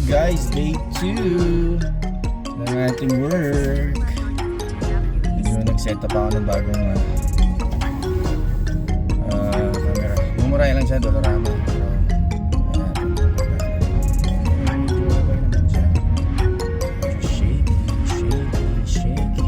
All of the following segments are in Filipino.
guys, day 2 ng ating work. Medyo nag-set up ako ng bagong camera. Mumurahin lang siya, Dolorama. Medyo okay naman siya. Medyo shaky.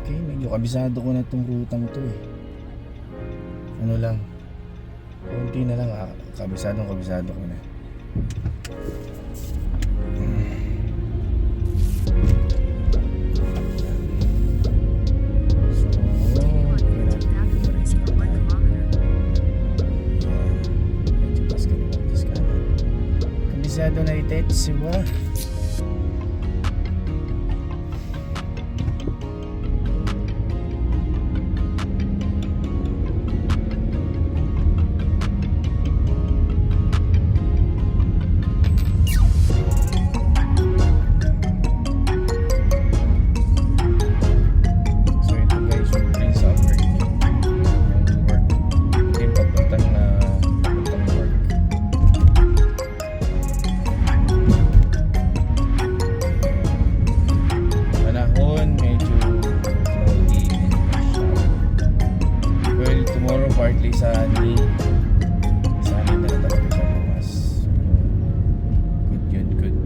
Okay, medyo kabisado ko na itong rutang to eh. Ano lang, konti na lang, kabisadong ko na. Kabisado na itet siwa. Partly sunny na talaga siya bukas. Good.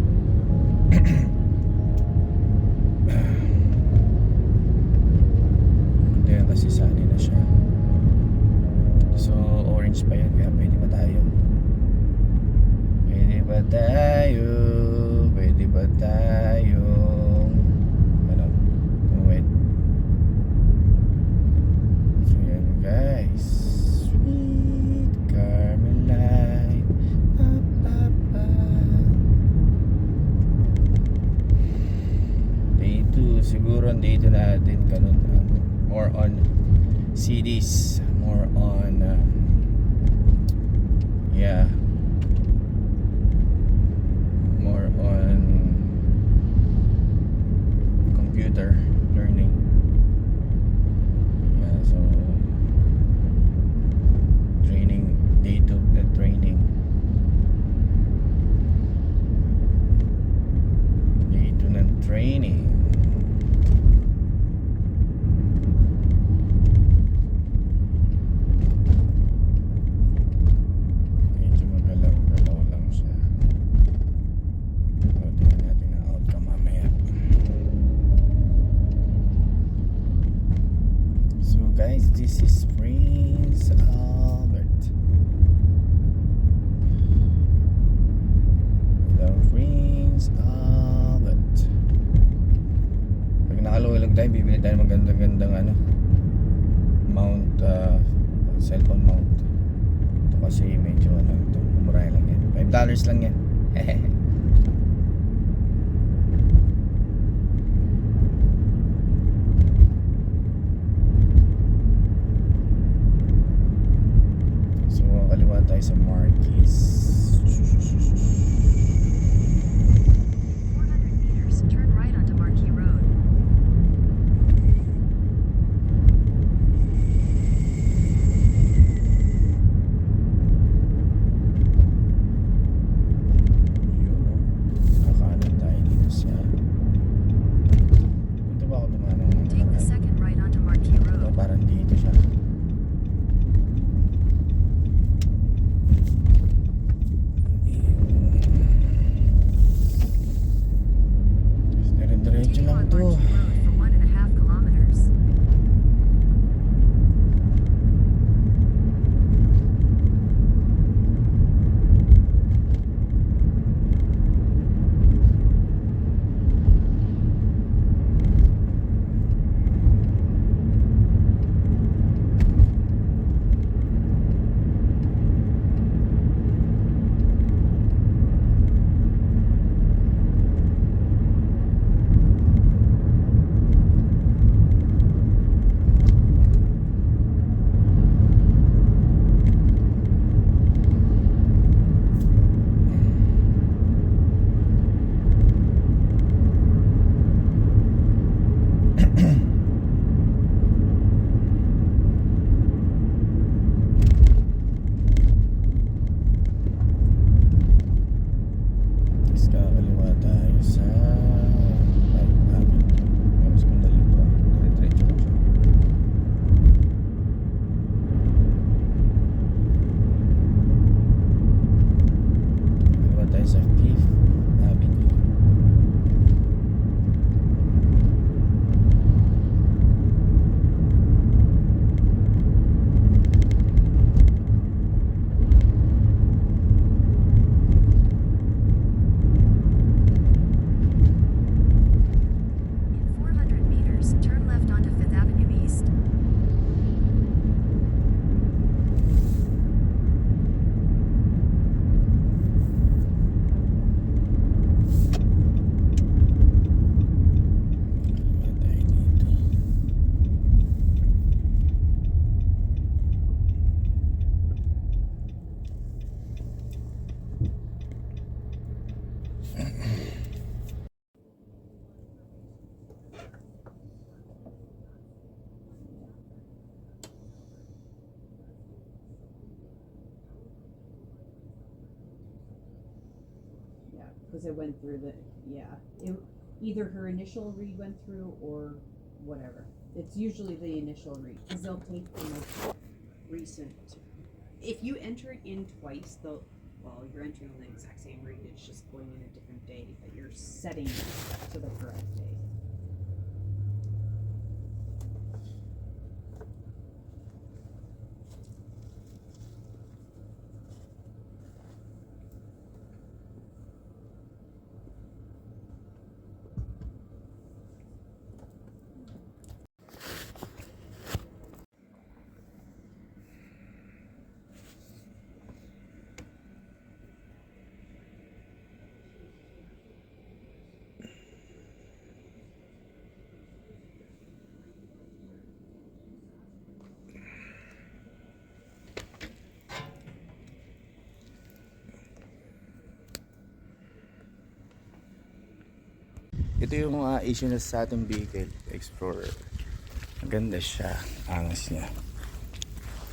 Kaya kasi sunny na siya. So orange pa yan, kaya pwede ba tayo? Ano? Wait. So yan guys. Sweet Carmelite. Day 2. Siguro ang day 2 natin ganun. More on CDs. More on more on computer learning. So training, day 2 the training. Day 2 ng training. Medyo magalaw lang siya. So tingnan natin ang outcome mamaya. So guys, this is Prince Albert. The Prince Albert. Pag nakaluwag tayo, bibili tayo magandang mount, cellphone mount. Ito kasi medyo ito, murahin lang yan. $5 lang yan. So kaliwa tayo sa Marquis. 400 meters, turn right onto Marquis Road. Kakanan tayo dito sa dito ba ako dumaan ng Take the second right onto Marquis ito, Road. parang dito siya. because it went through either her initial read went through or whatever. It's usually the initial read because they'll take the most recent. If you enter it in twice, you're entering on the exact same read. It's just going in a different day, but you're setting it to the correct day. Ito yung issue na sa ating vehicle, Explorer. Maganda siya, angas niya.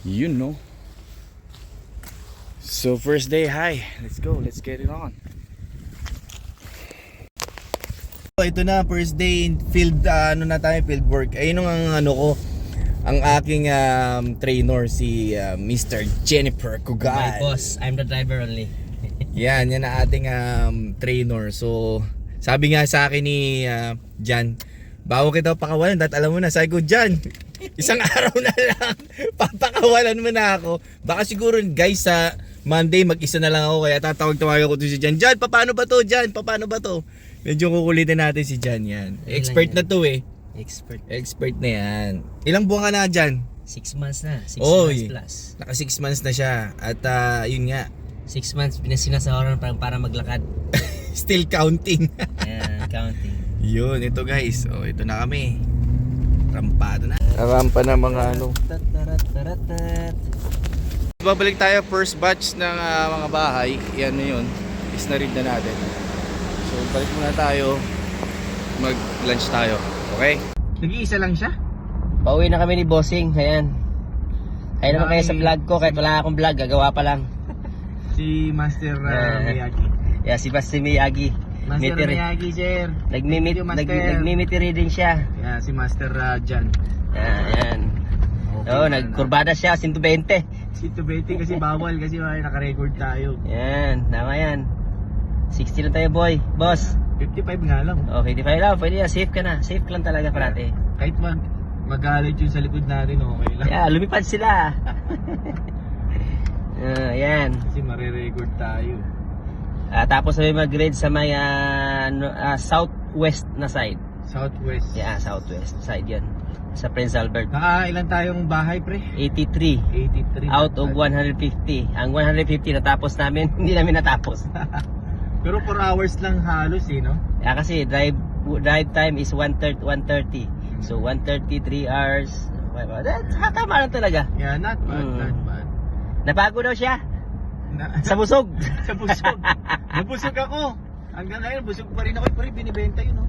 You know. So first day, hi. Let's go, let's get it on. Ito na, first day in field, field work. Ayun ang ang aking trainer, si Mr. Jennifer Cugay. My boss, I'm the driver only. Yan ang ating trainer. So, sabi nga sa akin ni Jan, bago kita pakawalan, dahil alam mo na, sabi ko, Jan, isang araw na lang, papakawalan mo na ako. Baka siguro guys sa Monday, mag-isa na lang ako, kaya tatawag-tawagan ko to si Jan. Jan, paano ba to? Jan, paano ba to? Medyo kukulitin natin si Jan yan. Expert na to eh. Expert na yan. Ilang buwan ka na Jan? 6 months na, 6 Oy, months plus. Naka 6 months na siya. At yun nga, 6 months, pinasinasawaran para maglakad. still counting. Ayan, counting. Yun, ito guys. Oh, ito na kami. Rampado na. Rampa na mga Babalik tayo first batch ng mga bahay. Yan na yun. Is na read na natin. So, balik muna tayo. Mag-lunch tayo. Okay? Nag-iisa lang siya? Pauwi na kami ni Bossing, ayan. Ayun naman kayo sa vlog ko, kahit wala akong vlog, gagawa pa lang. Si Master Miyagi. Yeah, si Master Miyagi. Master Miyagi, sir. Nagmimiti reading siya. Yeah, si Master Jan. Ayan. Okay, Oo, nagkurbada siya, 120. 120 kasi bawal kasi naka-record tayo. Yan, tama yan. 60 lang tayo boy, boss. 55 nga lang. Okay, 55 lang, pwede yan, safe ka na. Safe lang talaga parati. Kahit magalit yung sa likod natin, okay lang. Yeah, lumipad sila. Yan. Kasi marirecord tayo. Tapos may mag-grade sa may southwest na side. Southwest. Yeah, southwest side yan. Sa Prince Albert. Nakailan tayong bahay, pre? 83. 83. Out of 150. Ang 150 natapos namin, hindi namin natapos. Pero 4 hours lang halos no? Kasi drive time is 130. So 133 hours. That's tama lang talaga. Yeah, not bad, not bad. Napagod daw siya. Sa busog. Sa busog. Nabusog ako. Hanggang ngayon, busog pa rin ako. Pero binibenta yun, no?